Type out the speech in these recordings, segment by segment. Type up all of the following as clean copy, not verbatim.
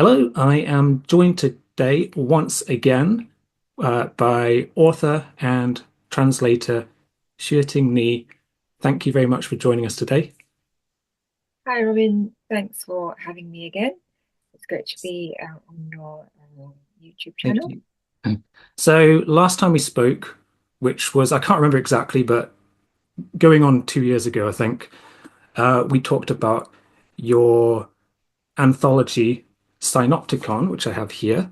Hello, I am joined today once again by author and translator Xueting C. Thank you very much for joining us today. Hi, Robin. Thanks for having me again. It's great to be on your YouTube Thank channel. you. So last time we spoke, which was, I can't remember exactly, but going on 2 years ago, I think, we talked about your anthology Synopticon, which I have here,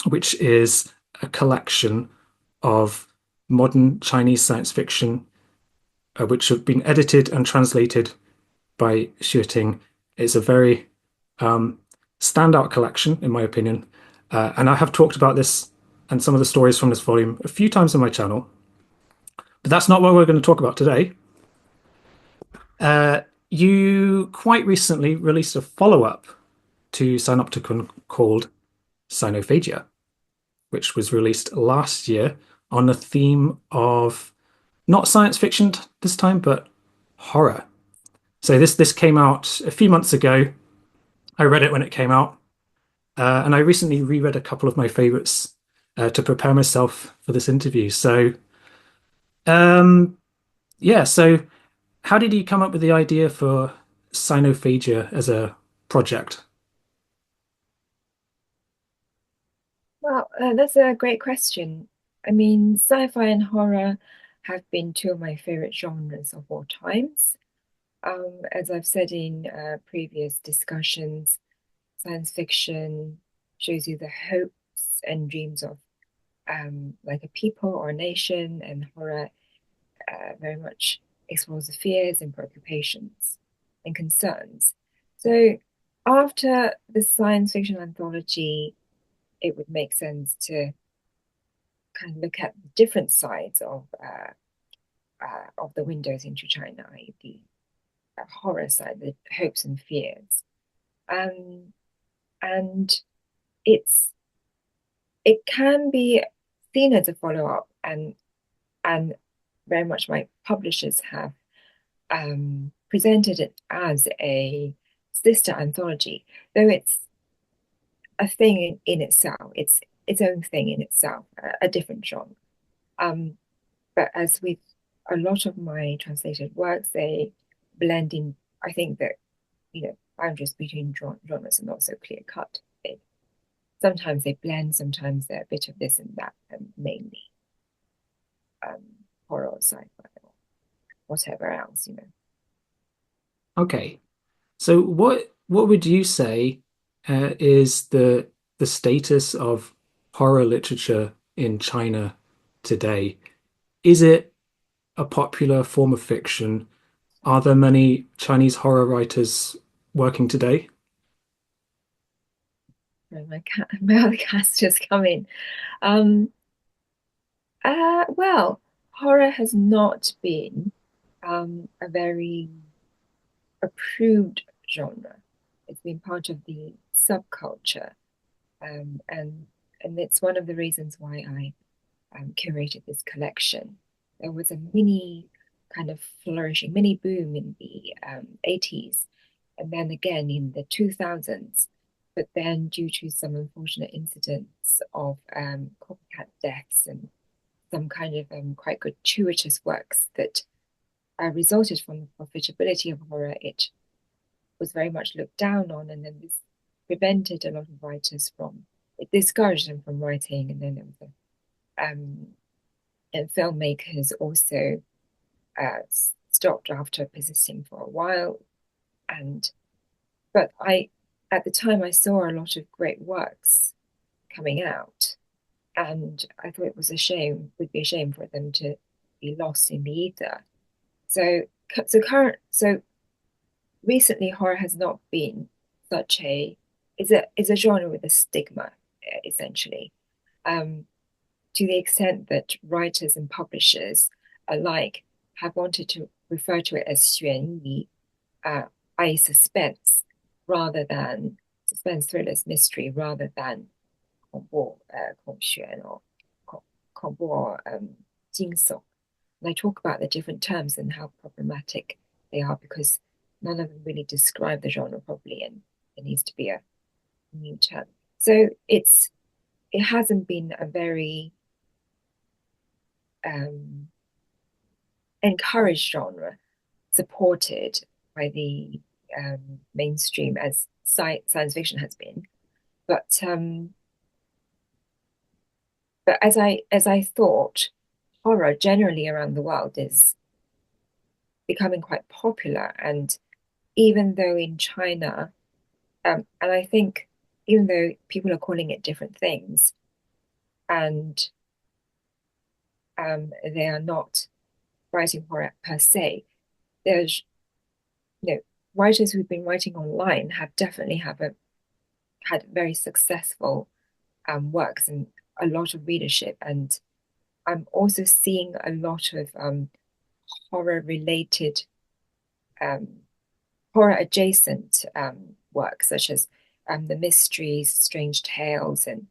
which is a collection of modern Chinese science fiction which have been edited and translated by Xueting. It's a very um, standout collection, in my opinion. And I have talked about this and some of the stories from this volume a few times on my channel, but that's not what we're going to talk about today. Uh, you quite recently released a follow-up to Synopticon called Sinophagia, which was released last year on the theme of not science fiction this time, but horror. So this came out a few months ago. I read it when it came out, and I recently reread a couple of my favorites to prepare myself for this interview. Um, yeah. So, how did you come up with the idea for Sinophagia as a project? Well, that's a great question. I mean, sci-fi and horror have been two of my favorite genres of all times. As I've said in previous discussions, science fiction shows you the hopes and dreams of like a people or a nation, and horror very much explores the fears and preoccupations and concerns. So after the science fiction anthology, it would make sense to kind of look at the different sides of the windows into China, the horror side, the hopes and fears. Um, and it's it can be seen as a follow-up, and very much my publishers have presented it as a sister anthology, though it's a thing in itself. It's its own thing in itself, a different genre. Um, but as with a lot of my translated works, they blend in. I think that boundaries between genres are not so clear cut. Sometimes they blend, sometimes they're a bit of this and that, and mainly um, horror or sci-fi or whatever else. Okay. So, what would you say is the status of horror literature in China today? Is it a popular form of fiction? Are there many Chinese horror writers working today? And my other cast just come in. Um, well, horror has not been a very approved genre. It's been part of the subculture, um, and and it's one of the reasons why I curated this collection. There was a mini kind of flourishing, mini boom in the 80s, and then again in the 2000s. But then, due to some unfortunate incidents of copycat deaths and some kind of quite gratuitous works that resulted from the profitability of horror, it was very much looked down on, and then this prevented a lot of writers from, it discouraged them from writing, and then there was and filmmakers also stopped after persisting for a while. And but at the time, I saw a lot of great works coming out, and I thought it was a shame, would be a shame for them to be lost in the ether. So, so recently, horror has not been such a is a genre with a stigma, essentially. Um, to the extent that writers and publishers alike have wanted to refer to it as 悬疑, i.e. suspense, rather than suspense thrillers, mystery, rather than 恐怖, 恐悬 or 恐怖 or 惊悚. And I talk about the different terms and how problematic they are because none of them really describe the genre properly, and there needs to be a new term. So it hasn't been a very um, encouraged genre, supported by the mainstream as science fiction has been. But but as I thought, horror generally around the world is becoming quite popular. And even though in China, and I think even though people are calling it different things, and they are not writing horror per se, there's writers who've been writing online have definitely had very successful works and a lot of readership. And I'm also seeing a lot of horror related, um, horror adjacent works, such as the mysteries, strange tales, and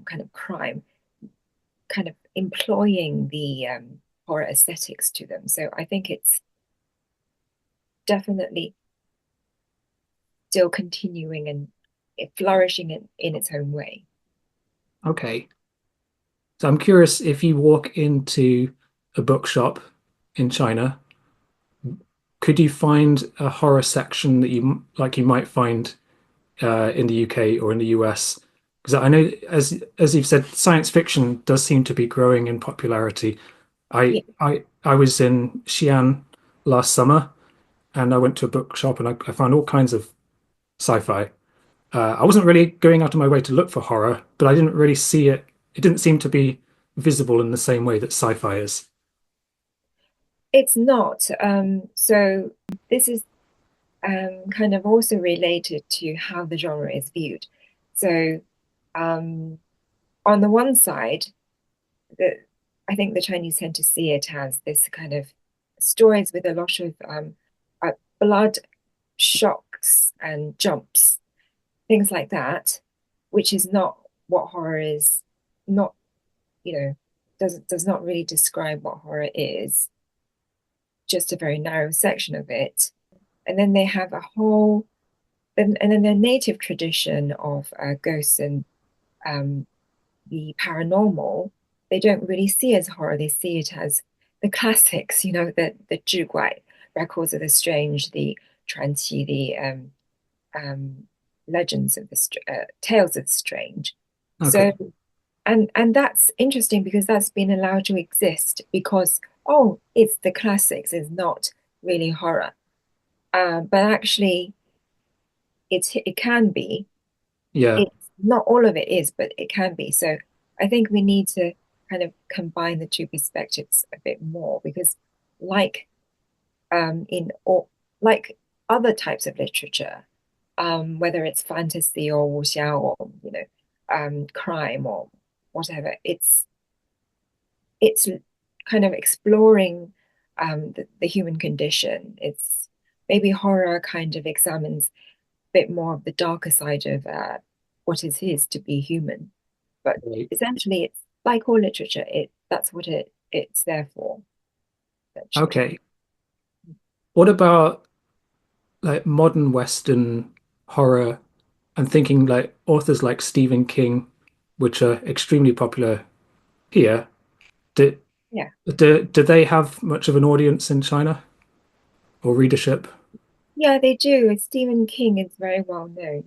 kind of crime, kind of employing the horror aesthetics to them. So I think it's definitely still continuing and flourishing in its own way. Okay. So I'm curious if you walk into a bookshop in China, could you find a horror section that you might find in the UK or in the US? Because I know, as you've said, science fiction does seem to be growing in popularity. Yeah, I was in Xi'an last summer, and I went to a bookshop and I found all kinds of sci-fi. I wasn't really going out of my way to look for horror, but I didn't really see it. It didn't seem to be visible in the same way that sci-fi is. it's not. So this is kind of also related to how the genre is viewed. So um, on the one side, the, I think the Chinese tend to see it as this kind of stories with a lot of uh, blood, shocks, and jumps, things like that, which is not what horror is. Not, does not really describe what horror is. Just a very narrow section of it. And then they have a whole, and then their native tradition of ghosts and um, the paranormal, they don't really see as horror. They see it as the classics, the 志怪, records of the strange, the 传奇, the um, legends of tales of the strange. So, Okay. and that's interesting because that's been allowed to exist because, oh, it's the classics, it's not really horror. But actually, it can be. Yeah. It's not all of it is, but it can be. So I think we need to kind of combine the two perspectives a bit more because, like in or like other types of literature, whether it's fantasy or wuxia or crime or whatever, it's kind of exploring the human condition. It's maybe horror kind of examines a bit more of the darker side of what it is to be human. But Right. essentially, it's like all literature. That's what it's there for, essentially. Okay. What about like modern Western horror? I'm thinking like authors like Stephen King, which are extremely popular here. Do, Yeah, do they have much of an audience in China or readership? yeah, they do. Stephen King is very well known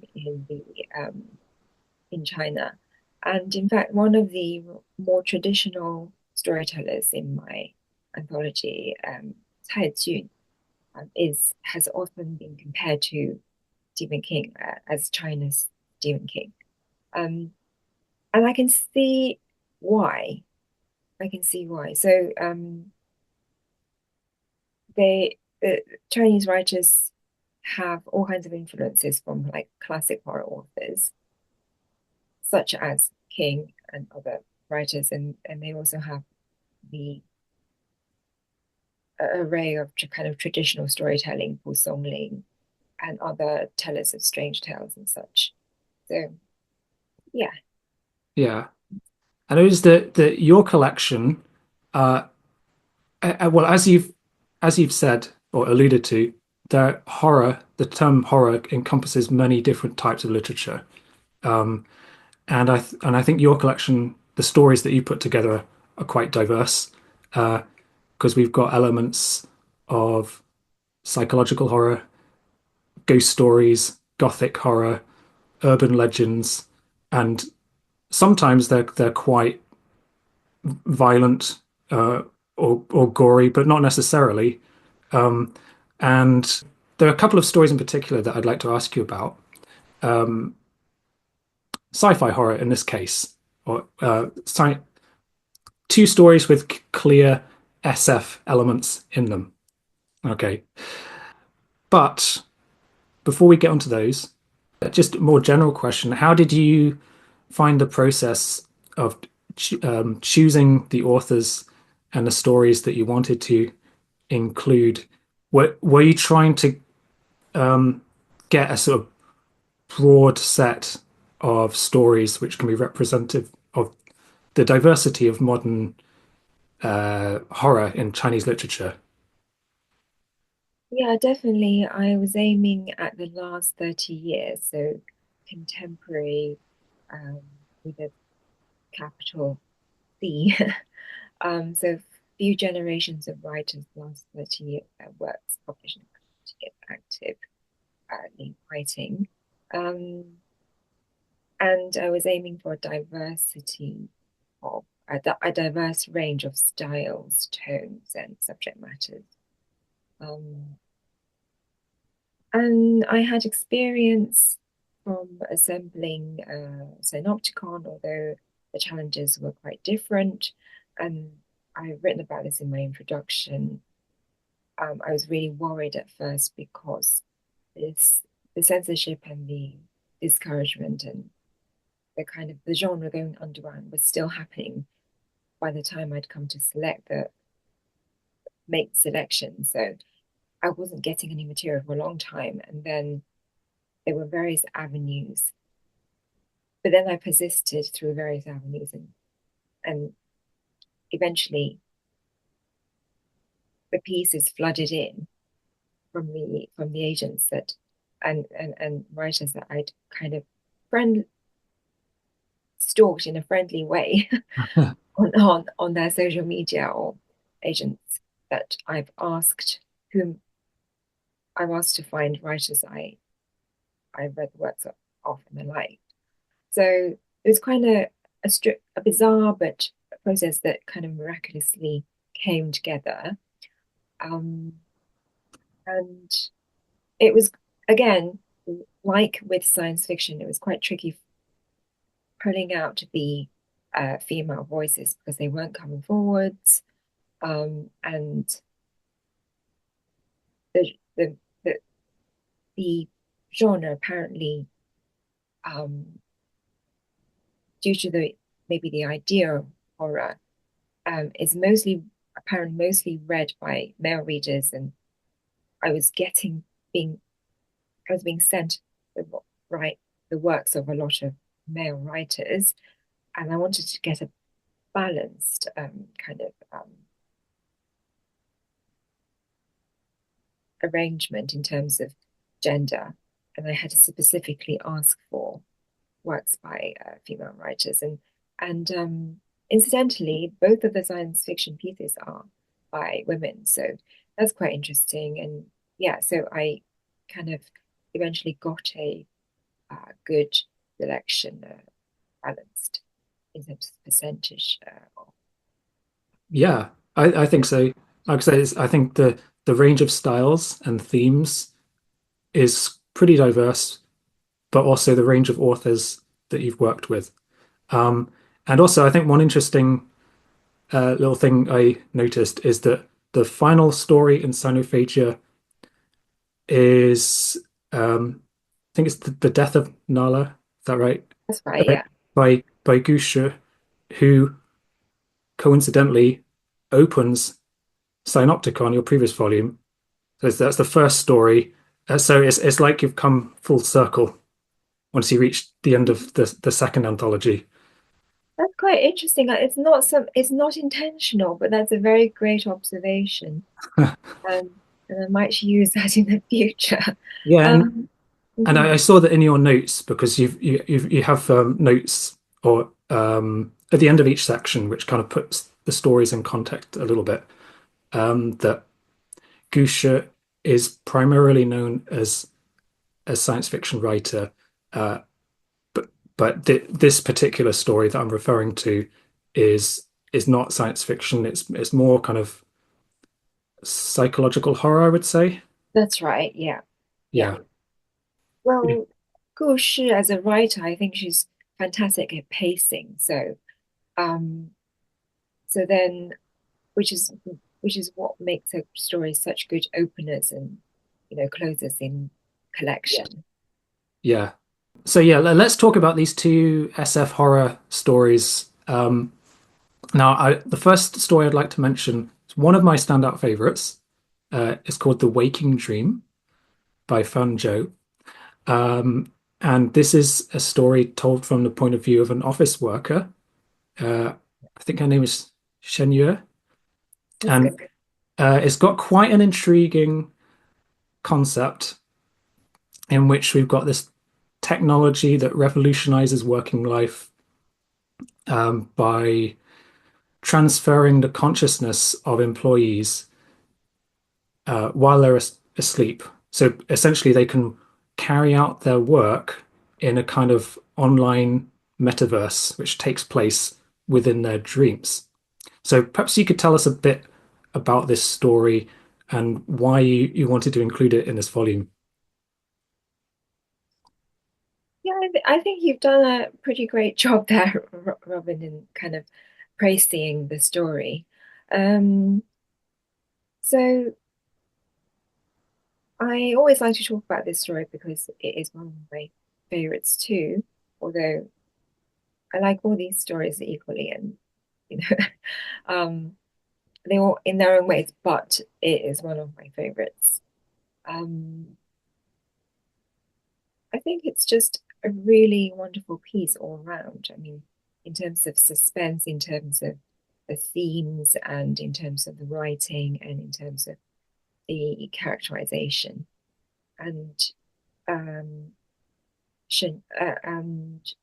in China, and in fact, one of the more traditional storytellers in my anthology, Cai Jun, is has often been compared to Stephen King as China's Stephen King. Um, and I can see why. I can see why. So the Chinese writers have all kinds of influences from like classic horror authors, such as King and other writers, and they also have the array of kind of traditional storytelling, Pu Songling, and other tellers of strange tales and such. So yeah, Yeah. I noticed that your collection, uh, well, as you've said or alluded to, the term horror encompasses many different types of literature. And I think your collection, the stories that you put together, are quite diverse because we've got elements of psychological horror, ghost stories, gothic horror, urban legends, and sometimes they're quite violent or gory, but not necessarily. Um, and there are a couple of stories in particular that I'd like to ask you about. Sci-fi horror in this case, or two stories with clear SF elements in them. Okay, but before we get onto those, just a more general question: how did you find the process of choosing the authors and the stories that you wanted to include? Were you trying to get a sort of broad set of stories which can be representative of the diversity of modern horror in Chinese literature? Yeah, definitely. I was aiming at the last 30 years, so contemporary um, with a capital C. So few generations of writers, last 30 years, works published and active in writing. Um, and I was aiming for a diversity of a diverse range of styles, tones, and subject matters. Um, And I had experience from assembling a synopticon, although the challenges were quite different. And I've written about this in my introduction. I was really worried at first because it's the censorship and the discouragement and the genre going underground was still happening by the time I'd come to make selection. So I wasn't getting any material for a long time. And then there were various avenues. But then I persisted through various avenues and eventually the pieces flooded in from the agents that and writers that I'd kind of friend stalked in a friendly way on their social media or agents that whom I've asked to find writers I read the works of and the like. So it was kind of a bizarre but a process that kind of miraculously came together. Um, and it was, again, like with science fiction, it was quite tricky pulling out the female voices because they weren't coming forwards. And the, the, the, the genre apparently, um, due to maybe the idea of horror, is mostly read by male readers, and I was getting being I was being sent the right the works of a lot of male writers, and I wanted to get a balanced arrangement in terms of gender, and I had to specifically ask for works by female writers, and incidentally, both of the science fiction pieces are by women, so that's quite interesting. And yeah, so I kind of eventually got a good selection, balanced in terms of percentage. Yeah, I think so. Like I say, I think the range of styles and themes is pretty diverse, but also the range of authors that you've worked with. Um, and also, I think one interesting little thing I noticed is that the final story in Sinophagia is, I think it's the death of Nala. Is that right? That's right, By yeah. by Gusha, who coincidentally opens Synopticon, your previous volume. So that's the first story. So it's like you've come full circle once you reach the end of the second anthology. That's quite interesting. It's not intentional, but that's a very great observation. And I might use that in the future. Yeah, and Um, And I Mhm. saw that in your notes because you have notes or at the end of each section, which kind of puts the stories in context a little bit. That Gusha is primarily known as a science fiction writer, uh, but this particular story that I'm referring to is not science fiction. It's more kind of psychological horror, I would say. That's right. Yeah. Yeah. Yeah, Well, Gu Shi as a writer, I think she's fantastic at pacing. Um, so then, which is which is what makes her stories such good openers and closers in collection. yeah. So yeah, let's talk about these two SF horror stories. Now, the first story I'd like to mention is one of my standout favorites. It's called The Waking Dream by Zhou. Um, and this is a story told from the point of view of an office worker. I think her name is Shen Yue. That's good. And it's got quite an intriguing concept in which we've got this technology that revolutionizes working life by transferring the consciousness of employees while they're asleep. So essentially, they can carry out their work in a kind of online metaverse, which takes place within their dreams. So perhaps you could tell us a bit about this story and why you wanted to include it in this volume. Yeah, I think you've done a pretty great job there, Robin, in kind of praising the story. Um, so I always like to talk about this story because it is one of my favorites too. Although I like all these stories equally, and you know, um, they all in their own ways, but it is one of my favorites. Um, I think it's just a really wonderful piece all around. I mean, in terms of suspense, in terms of the themes, and in terms of the writing, and in terms of the characterization. And um, and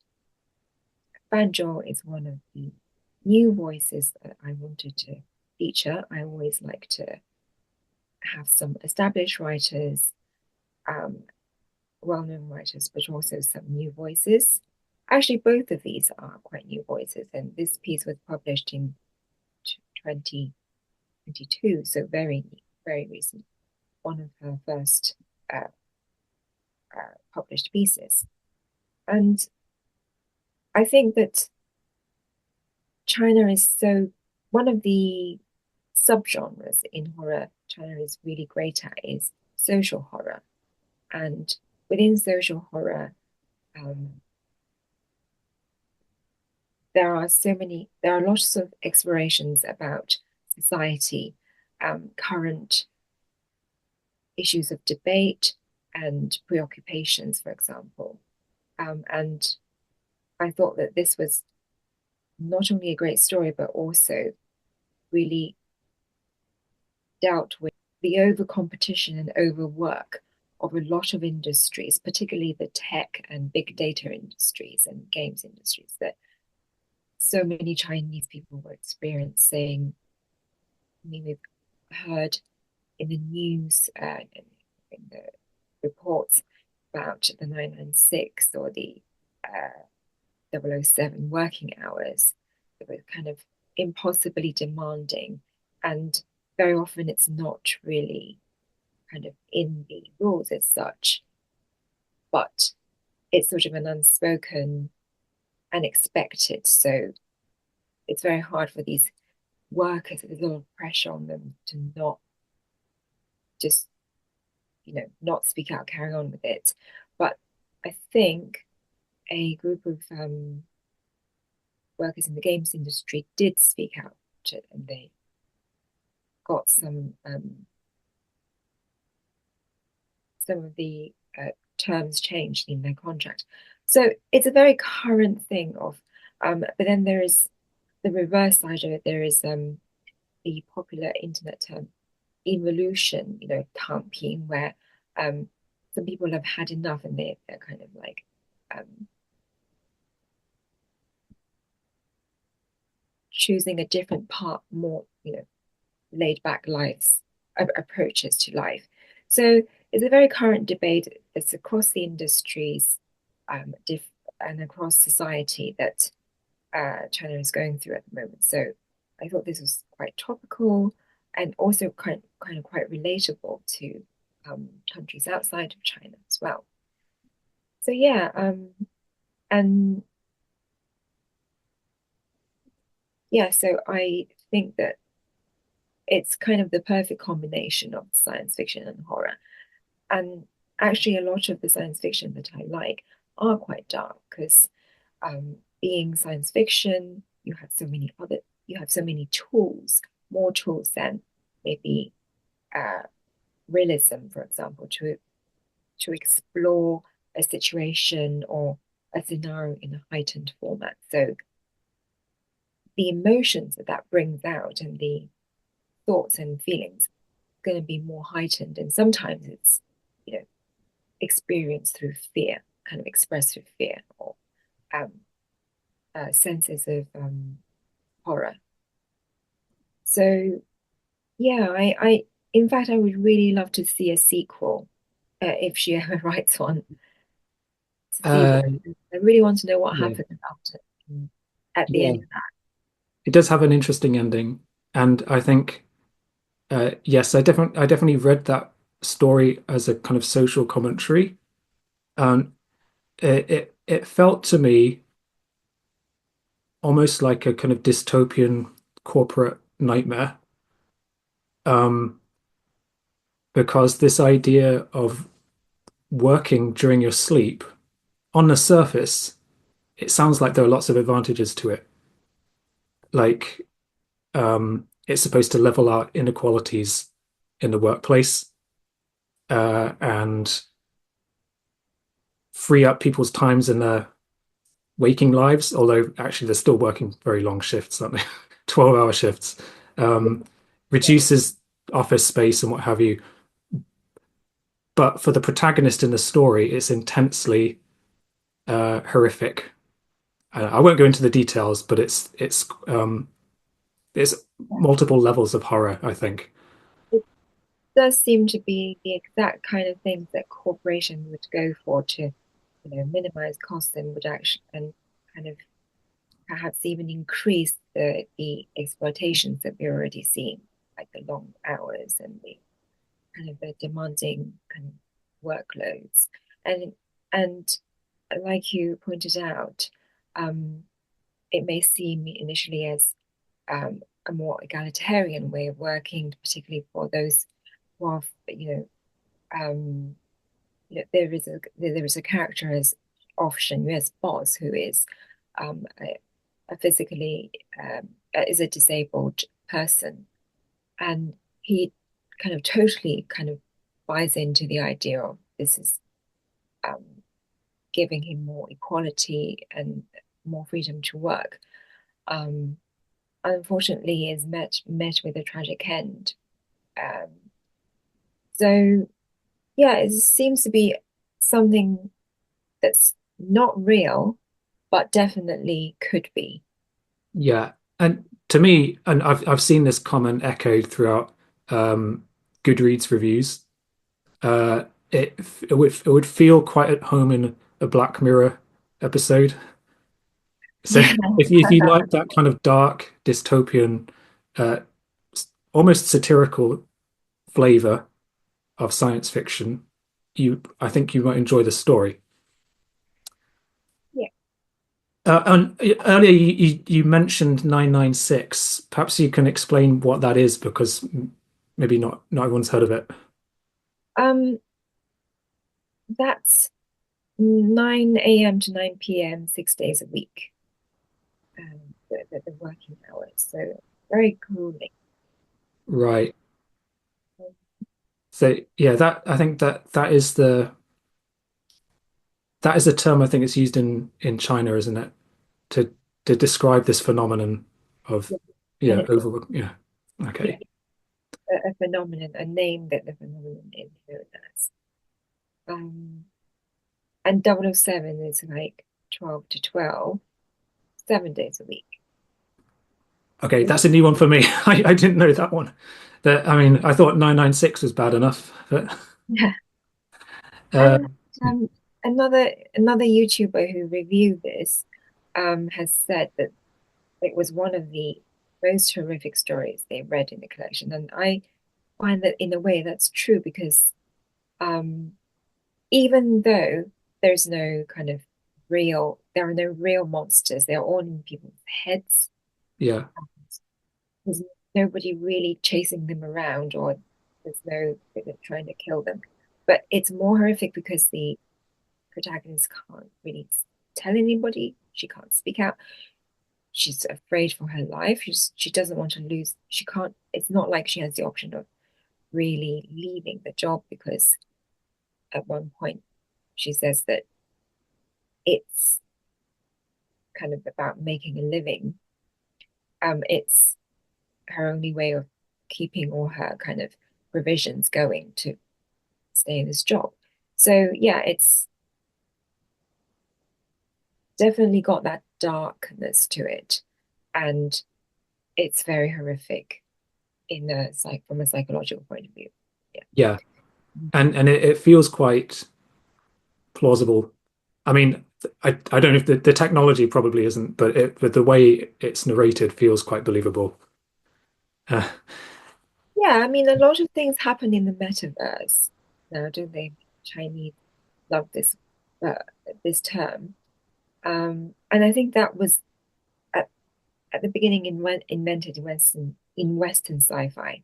Banjo is one of the new voices that I wanted to feature. I always like to have some established writers, um, well-known writers, but also some new voices. Actually, both of these are quite new voices, and this piece was published in 2022, so very, very recent. One of her first uh, published pieces. And I think that China is so one of the subgenres in horror China is really great at is social horror. And within social horror, um, there are lots of explorations about society, current issues of debate and preoccupations, for example. And I thought that this was not only a great story, but also really dealt with the over competition and overwork of a lot of industries, particularly the tech and big data industries and games industries that so many Chinese people were experiencing. I mean, we've heard in the news, in the reports about the 996 or the double oh 007 working hours that were kind of impossibly demanding. And very often it's not really kind of in the rules as such, but it's sort of an unspoken and expected. So it's very hard for these workers, there's a lot of pressure on them to not just, not speak out, carry on with it. But I think a group of workers in the games industry did speak out and they got some of the terms changed in their contract. So it's a very current thing of, but then there is the reverse side of it. There is the popular internet term evolution, camping, where um, some people have had enough and they're kind of like um, choosing a different part, more, laid back lives approaches to life. So it's a very current debate. It's across the industries, diff and across society that China is going through at the moment. So I thought this was quite topical and also kind of quite relatable to countries outside of China as well. So yeah, and yeah, so I think that it's kind of the perfect combination of science fiction and horror. And actually, a lot of the science fiction that I like are quite dark because being science fiction, you have so many tools, more tools than maybe uh, realism, for example, to explore a situation or a scenario in a heightened format. So the emotions that that brings out and the thoughts and feelings going to be more heightened, and sometimes it's you know experienced through fear, kind of expressed through fear or um, senses of horror. So yeah, in fact, I would really love to see a sequel if she ever writes one to see Uh, what. I really want to know what yeah, happened at the yeah. end of that. It does have an interesting ending, and I think yes, I definitely read that story as a kind of social commentary. Um, it felt to me almost like a kind of dystopian corporate nightmare. Um, because this idea of working during your sleep, on the surface, it sounds like there are lots of advantages to it. Like it's supposed to level out inequalities in the workplace and free up people's times in their waking lives, although actually they're still working very long shifts, aren't they? 12-hour shifts. Um, Yeah, reduces office space and what have you. But for the protagonist in the story, it's intensely horrific. I won't go into the details, but it's multiple levels of horror, I think. it does seem to be the exact kind of things that corporations would go for to, minimize costs and would actually and kind of perhaps even increase the exploitations that we're already seeing, like the long hours and the kind of the demanding kind of workloads. And and like you pointed out, um, it may seem initially as a more egalitarian way of working, particularly for those who are, um, there is a character as of Shen Yue's boss who is a physically is a disabled person, and he kind of totally kind of buys into the idea of this is um, giving him more equality and more freedom to work. Um, Unfortunately, is met with a tragic end. Um, so yeah, it seems to be something that's not real, but definitely could be. Yeah, and to me, and I've seen this comment echoed throughout um, Goodreads reviews. Uh, it would feel quite at home in a Black Mirror episode. So Yeah, if you like that kind of dark dystopian, uh, almost satirical flavor of science fiction, you I think you might enjoy the story. yeah. And earlier you mentioned 996. Perhaps you can explain what that is because maybe not everyone's heard of it. Um, that's 9 a.m. to 9 p.m., 6 days a week. The working hours. So very grueling. Right. So yeah, that I think that is a term I think it's used in China, isn't it? To to describe this phenomenon of Yeah. yeah, And over yeah. yeah, Okay. a phenomenon, a name that the phenomenon is known as. Um, and 007 is like 12 to 12, 7 days a week. Okay, that's a new one for me. I didn't know that one. That I mean, I thought 996 was bad enough, but Yeah. uh, And another YouTuber who reviewed this has said that it was one of the most horrific stories they read in the collection. And I find that in a way that's true because um, even though there are no real monsters, they're all in people's heads. yeah, There's nobody really chasing them around, or there's no trying to kill them. But it's more horrific because the protagonist can't really tell anybody. She can't speak out. She's afraid for her life. She doesn't want to lose. She can't. It's not like she has the option of really leaving the job because at one point she says that it's kind of about making a living. It's her only way of keeping all her kind of provisions going to stay in this job. So yeah, it's definitely got that darkness to it, and it's very horrific in a from a psychological point of view. Yeah. yeah, and it feels quite plausible. I mean, I don't know if the technology probably isn't, but the way it's narrated feels quite believable. Uh, Yeah, I mean, a lot of things happen in the metaverse now, don't they? Chinese love uh, this term, and I think that was at, at the beginning invented in Western sci-fi.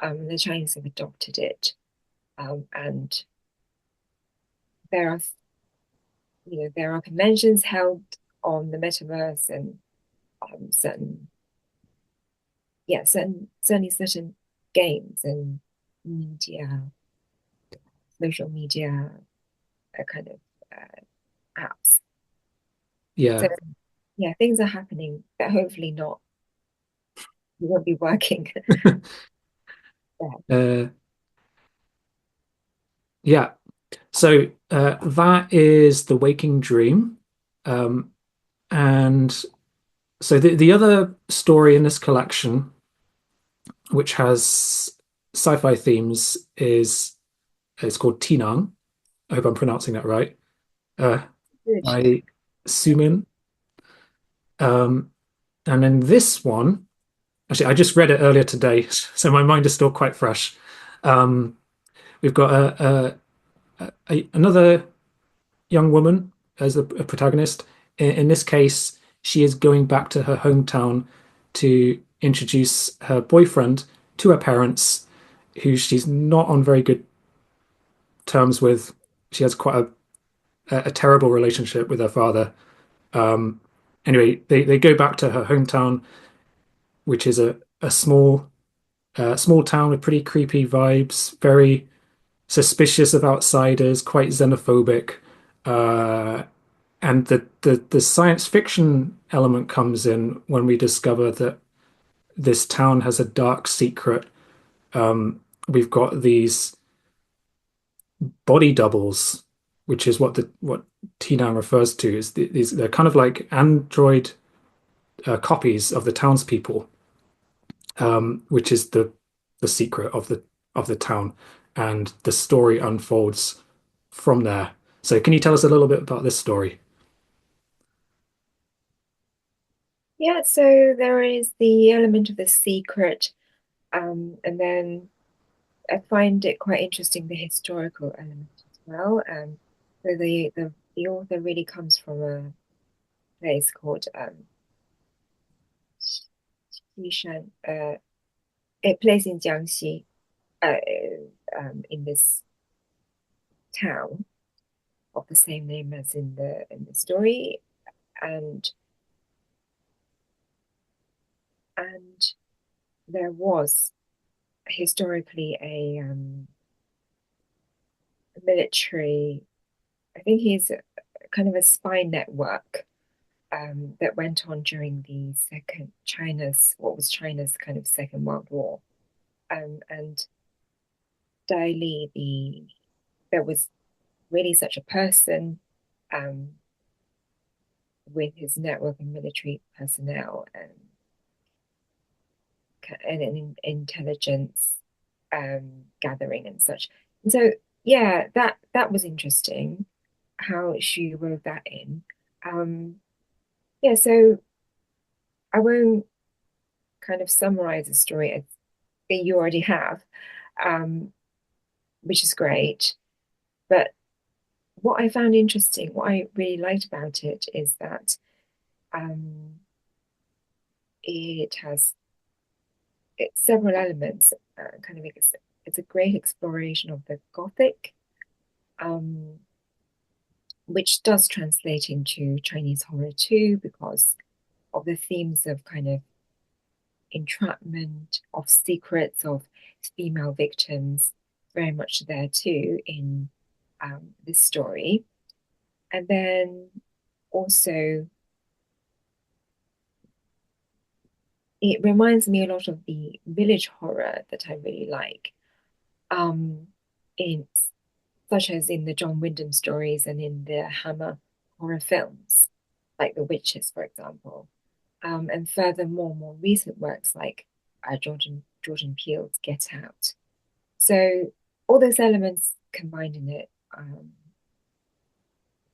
The Chinese have adopted it, and there are there are conventions held on the metaverse and certain certainly certain games and media, social media, kind of apps. So yeah, yeah, things are happening that hopefully not we won't be working there. uh, yeah. So that is the waking dream, um, and so the other story in this collection, which has sci-fi themes, is it's called Tinang. I hope I'm pronouncing that right. Uh, Good. by Sumin. Um, and then this one, actually, I just read it earlier today, so my mind is still quite fresh. Um, we've got another young woman as a protagonist. In this case, she is going back to her hometown to introduce her boyfriend to her parents, who she's not on very good terms with. She has quite a terrible relationship with her father. Um, anyway, they go back to her hometown, which is a small town with pretty creepy vibes, very suspicious of outsiders, quite xenophobic. Uh, and the science fiction element comes in when we discover that this town has a dark secret. We've got these body doubles, which is what T9 refers to. Is these they're kind of like android copies of the townspeople, which is the secret of the town, and the story unfolds from there. So, can you tell us a little bit about this story? Yeah, so there is the element of the secret, and then I find it quite interesting the historical element as well. So the author really comes from a place called Xishan, a place in Jiangxi, in this town of the same name as in the story, and and there was historically a military. I think he's kind of a spy network that went on during the what was China's kind of Second World War, and Dai Li, there was really such a person, um, with his network of military personnel and an intelligence gathering and such. And so, yeah, that was interesting how she wrote that in. Um, yeah, so I won't kind of summarize the story as you already have, um, which is great. But what I found interesting, what I really liked about it is that um, it has several elements. Kind of, it's a great exploration of the Gothic, um, which does translate into Chinese horror too, because of the themes of kind of entrapment, of secrets, of female victims, very much there too in this story. And then also, it reminds me a lot of the village horror that I really like, um, in such as in the John Wyndham stories and in the Hammer horror films, like The Witches, for example. And furthermore, more recent works like Jordan Peele's Get Out. So all those elements combined in it,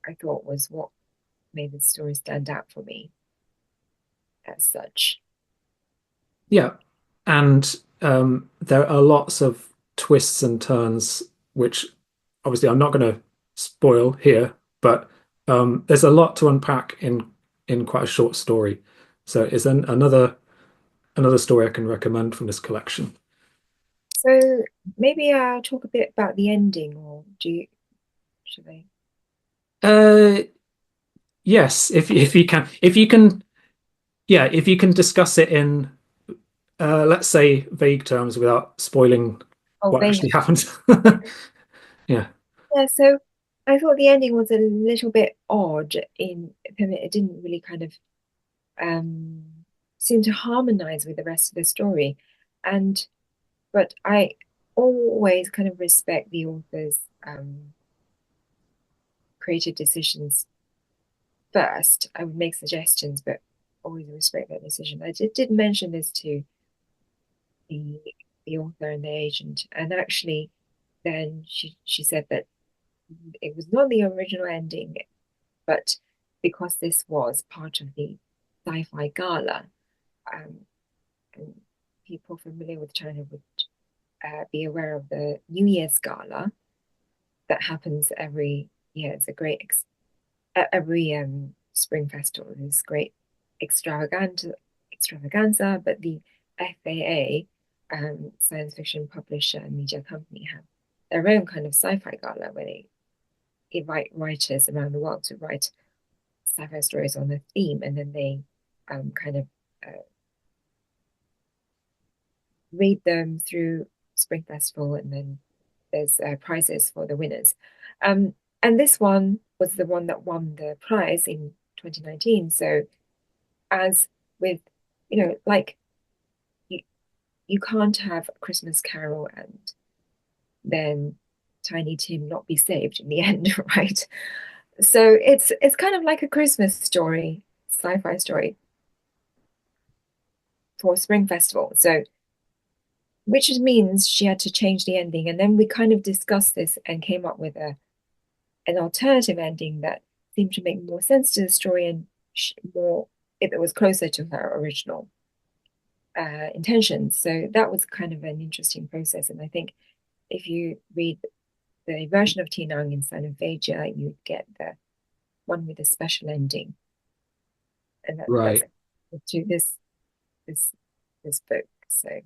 I thought was what made the story stand out for me as such. Yeah. And there are lots of twists and turns, which obviously I'm not going to spoil here, but there's a lot to unpack in quite a short story. So it's another story I can recommend from this collection. So maybe I'll talk a bit about the ending, or should I? Uh, yes, if you can, yeah, if you can discuss it in let's say vague terms without spoiling Oh, what vague. actually happened. Yeah. Yeah, so I thought the ending was a little bit odd in it didn't really kind of um seem to harmonize with the rest of the story. And but I always kind of respect the author's creative decisions first. I would make suggestions, but always respect that decision. I did mention this to the the author and the agent, and actually then she said that it was not the original ending, but because this was part of the Sci-Fi gala, um, and people familiar with China would be aware of the New Year's gala that happens every year. It's a great every spring festival. It's great extravaganza, but the FAA, science fiction publisher and media company, have their own kind of sci-fi gala where they invite writers around the world to write sci-fi stories on a theme, and then they kind of uh, read them through Spring Festival, and then there's prizes for the winners. And this one was the one that won the prize in 2019. So, as with, like you, you can't have a Christmas Carol and then Tiny Tim not be saved in the end, right? So it's kind of like a Christmas story, sci-fi story for Spring Festival. So which means she had to change the ending. And then we kind of discussed this and came up with an alternative ending that seemed to make more sense to the story and more if it was closer to her original intentions. So that was kind of an interesting process. And I think if you read the version of Tinang in Sinophagia, you get the one with a special ending, and that's Right. to this this book. So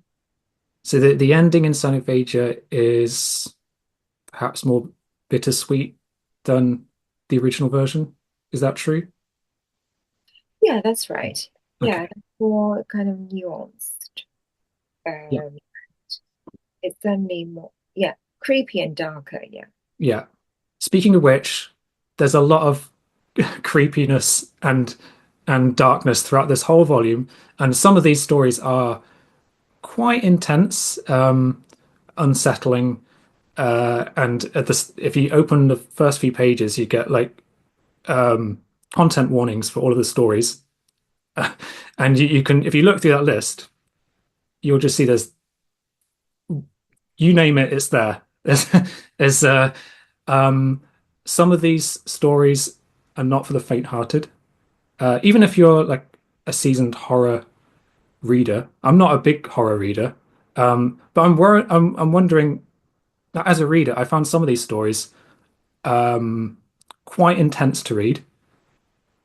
So the ending in Sci-Fi is perhaps more bittersweet than the original version. Is that true? yeah, that's right. Yeah, Okay. that's more kind of nuanced. Yeah. Um, it's certainly more, yeah, creepy and darker. Yeah. Yeah. Speaking of which, there's a lot of creepiness and darkness throughout this whole volume, and some of these stories are quite intense, unsettling, And at this, if you open the first few pages, you get like um, content warnings for all of the stories. And you can, if you look through that list, you'll just see there's, you name it, it's there. There's um, some of these stories are not for the faint-hearted. Even if you're like a seasoned horror reader, I'm not a big horror reader, but I'm wondering, as a reader, I found some of these stories um, quite intense to read,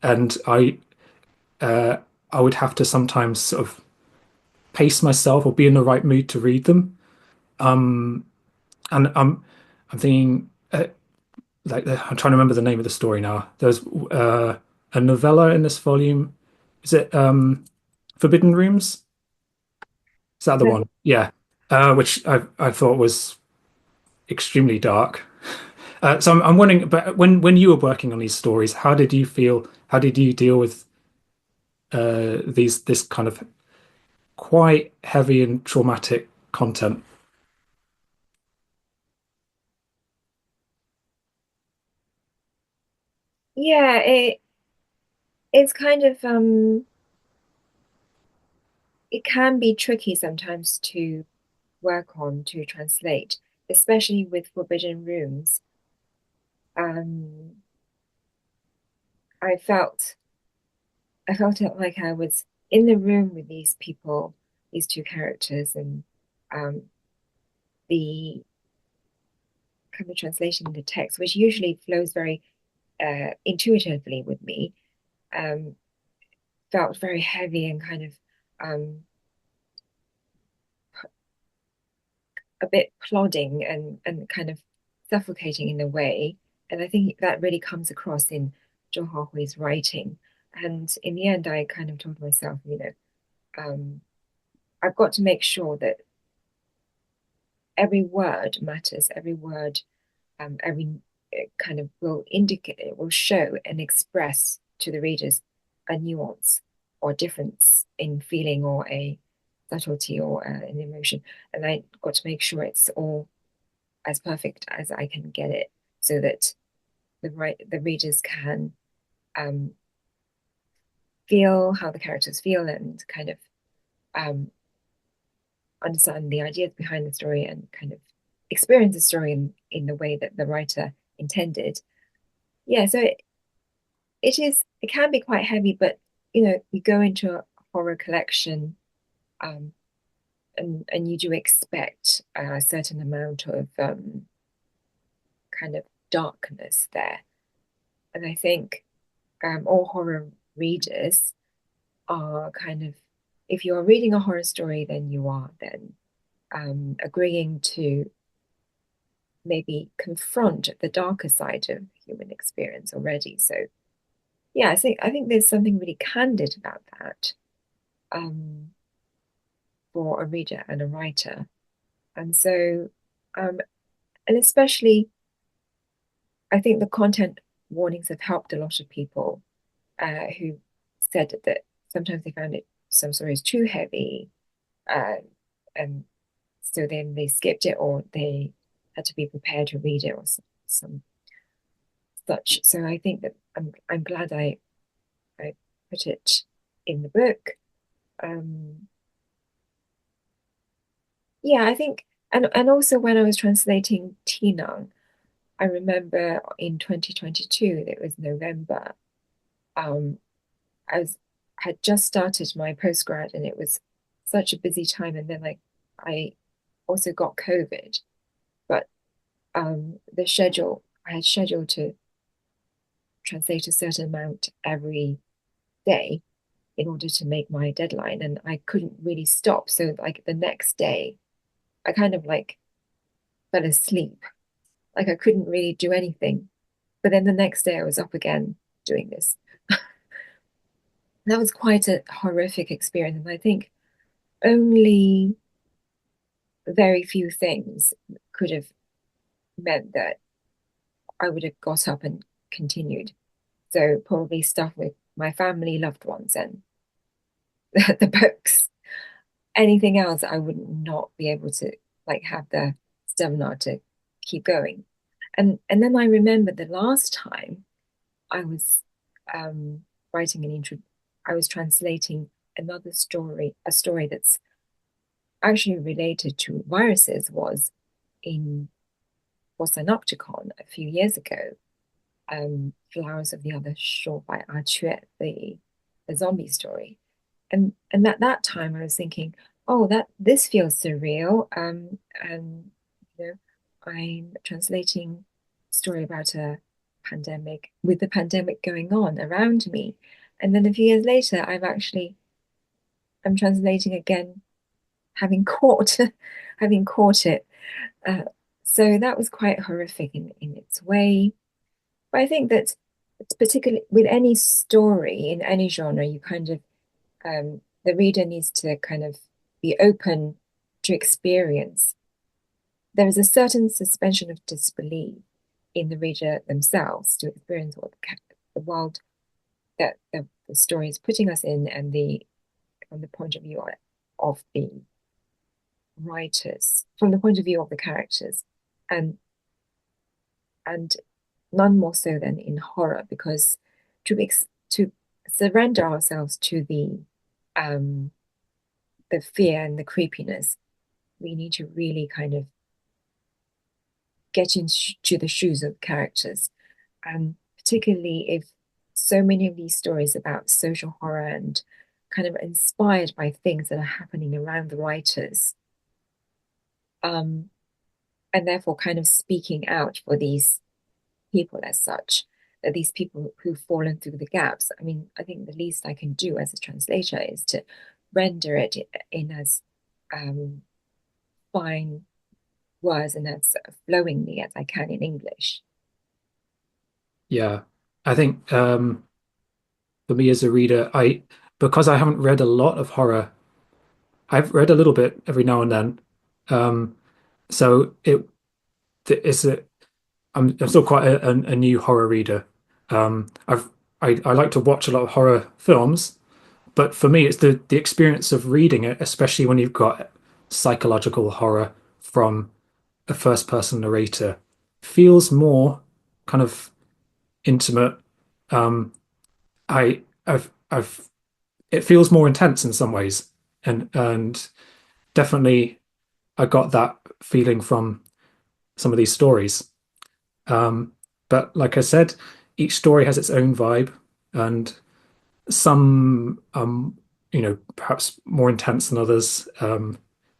and uh, I would have to sometimes sort of pace myself or be in the right mood to read them. Um, and I'm thinking I'm trying to remember the name of the story now. There's a novella in this volume. Is it Forbidden Rooms? Is that the No. one? Yeah. Which I thought was extremely dark. So I'm wondering, but when you were working on these stories, how did you feel? How did you deal with these this kind of quite heavy and traumatic content? Yeah, it's kind of it can be tricky sometimes to work on to translate, especially with Forbidden Rooms. Um, I felt I felt it like I was in the room with these people, these two characters, and um, the kind of translation in the text, which usually flows very intuitively with me, um, felt very heavy and kind of um, a bit plodding and kind of suffocating in a way. And I think that really comes across in Zhou Hui's writing. And in the end, I kind of told myself, I've got to make sure that every word matters, every word, every kind of will indicate, it will show and express to the readers a nuance or difference in feeling or a subtlety or an emotion. And I got to make sure it's all as perfect as I can get it, so that the readers can um, feel how the characters feel and kind of um, understand the ideas behind the story and kind of experience the story in the way that the writer intended. Yeah, so it can be quite heavy, but you go into a horror collection um, and you do expect a certain amount of kind of darkness there. And I think all horror readers are kind of, if you're reading a horror story, then you are then agreeing to maybe confront the darker side of human experience already. So yeah, I think there's something really candid about that um, for a reader and a writer. And so, um, and especially, I think the content warnings have helped a lot of people who said that sometimes they found it some stories too heavy, uh, and so then they skipped it or they had to be prepared to read it or some such. So I think that I'm glad I put it in the book. Um, yeah, I think, and also when I was translating Tinang, I remember in 2022, it was November. Um, I was had just started my postgrad, and it was such a busy time. And then I also got COVID, but the schedule I had scheduled to translate a certain amount every day in order to make my deadline, and I couldn't really stop. So like the next day, I kind of like fell asleep. Like I couldn't really do anything. But then the next day I was up again doing this. That was quite a horrific experience. And I think only very few things could have meant that I would have got up and continued. So probably stuff with my family, loved ones, and the books. Anything else, I would not be able to like have the stamina to. keep going. And then I remember the last time I was um, writing an intro, I was translating another story, a story that's actually related to viruses, was in for Synopticon a few years ago. Flowers of the Other Shore by Ah Chue, the zombie story. And at that time I was thinking, oh, that this feels surreal. And you know, I'm translating a story about a pandemic with the pandemic going on around me. And then a few years later, I'm translating again, having caught having caught it. Uh, so that was quite horrific in its way. But I think that it's particularly with any story in any genre, you kind of the reader needs to kind of be open to experience. There is a certain suspension of disbelief in the reader themselves to experience what the world that the story is putting us in, and the from the point of view of the writers, from the point of view of the characters, and and none more so than in horror, because to surrender ourselves to um the fear and the creepiness, we need to really kind of get into the shoes of characters. And particularly if so many of these stories about social horror and kind of inspired by things that are happening around the writers, um, and therefore kind of speaking out for these people as such, that these people who've fallen through the gaps. I mean, I think the least I can do as a translator is to render it in as um, fine words and as flowingly as I can in English. Yeah. I think for me as a reader, I because I haven't read a lot of horror, I've read a little bit every now and then. Um, so it's a I'm still quite a new horror reader. I like to watch a lot of horror films, but for me, it's the experience of reading it, especially when you've got psychological horror from a first person narrator, feels more kind of intimate. Um, I've it feels more intense in some ways, and definitely I got that feeling from some of these stories. Um, but like I said, each story has its own vibe, and some perhaps more intense than others,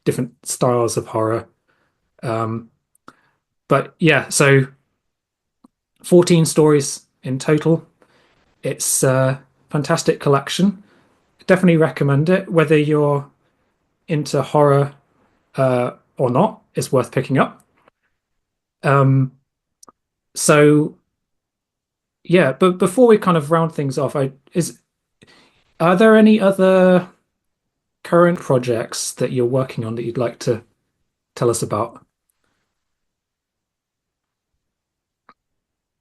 different styles of horror. Um, but yeah, so 14 stories in total. It's a fantastic collection. Definitely recommend it, whether you're into horror or not. It's worth picking up. Um, so yeah, but before we kind of round things off, I is are there any other current projects that you're working on that you'd like to tell us about?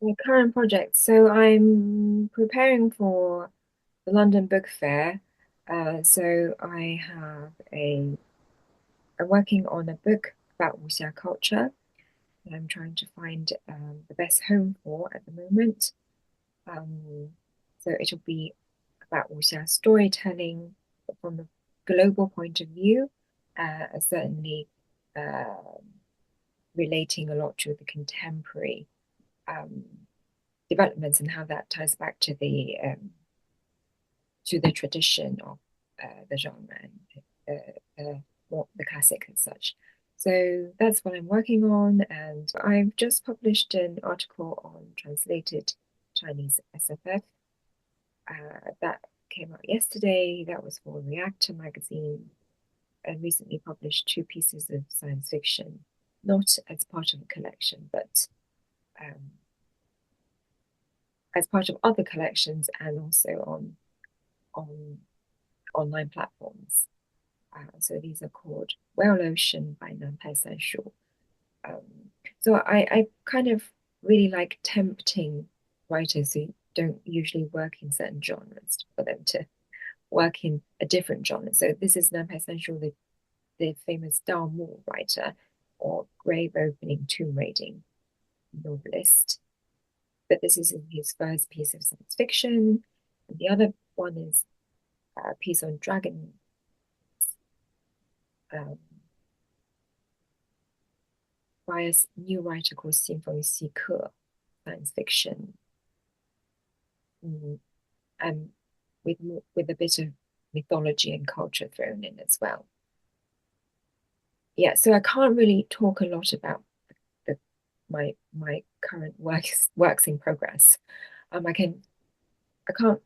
My current project. So I'm preparing for the London Book Fair. So I'm working on a book about wuxia culture that I'm trying to find the best home for at the moment. Um, so it'll be about wuxia storytelling from a global point of view, certainly uh, relating a lot to the contemporary um, developments and how that ties back to the tradition of the genre and more the classic and such. So that's what I'm working on, and I've just published an article on translated Chinese SFF. That came out yesterday. That was for Reactor magazine. I recently published two pieces of science fiction, not as part of a collection, but um, as part of other collections and also on online platforms. So these are called Whale Ocean by Nanpai Sanshu. So I kind of really like tempting writers who don't usually work in certain genres for them to work in a different genre. So this is Nanpai Sanshu, the famous Dao Mu writer. or grave opening tomb raiding novelist. But this is his first piece of science fiction. And the other one is a piece on dragon, um, by a new writer called Xueting C, science fiction, mm, and with a bit of mythology and culture thrown in as well. Yeah, so I can't really talk a lot about the my current works in progress. I can't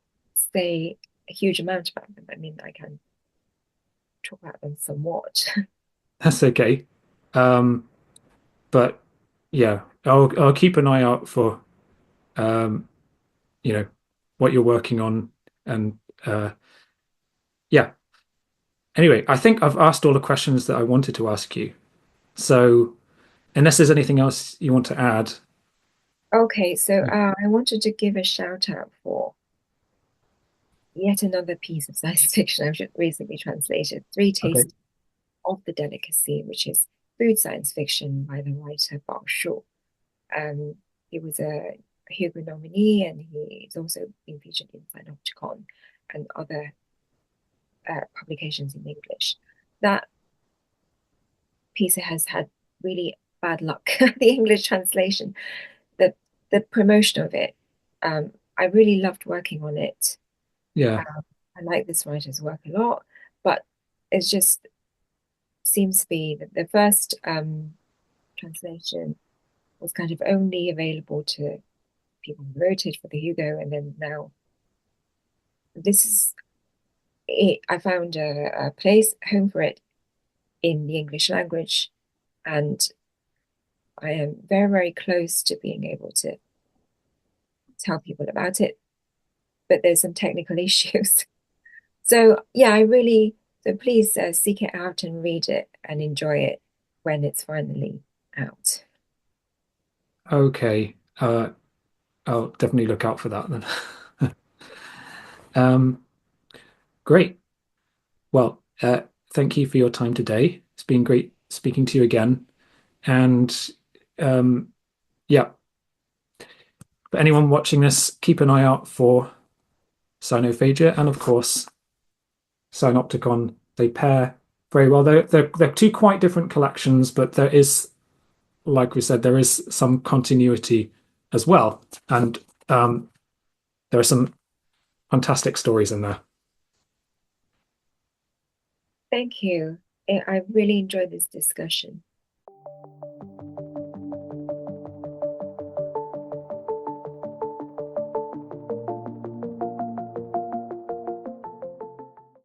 say a huge amount about them. I mean, I can talk about them somewhat. That's okay. Um, but yeah, I'll keep an eye out for um, you know, what you're working on, and yeah. Anyway, I think I've asked all the questions that I wanted to ask you. So unless there's anything else you want to add. Okay, so I wanted to give a shout out for yet another piece of science fiction I've just recently translated, Three Okay. Tastes of the Delicacy, which is food science fiction by the writer Zhou. Um, he was a Hugo nominee, and he's also been featured in Synopticon and other publications in English. That piece has had really bad luck. The English translation, the the promotion of it. I really loved working on it. Yeah. I like this writer's work a lot, but it just seems to be that the first translation was kind of only available to people who voted for the Hugo, and then now this is it. I found a place, home for it in the English language, and I am very, very close to being able to tell people about it, but there's some technical issues. So yeah, so please seek it out and read it and enjoy it when it's finally out. Okay. I'll definitely look out for that then. Um, great. Well, thank you for your time today. It's been great speaking to you again. And um, yeah, for anyone watching this, keep an eye out for Sinophagia and, of course, Synopticon. They pair very well. They're two quite different collections, but there is, like we said, there is some continuity as well. And there are some fantastic stories in there. Thank you. I really enjoyed this discussion.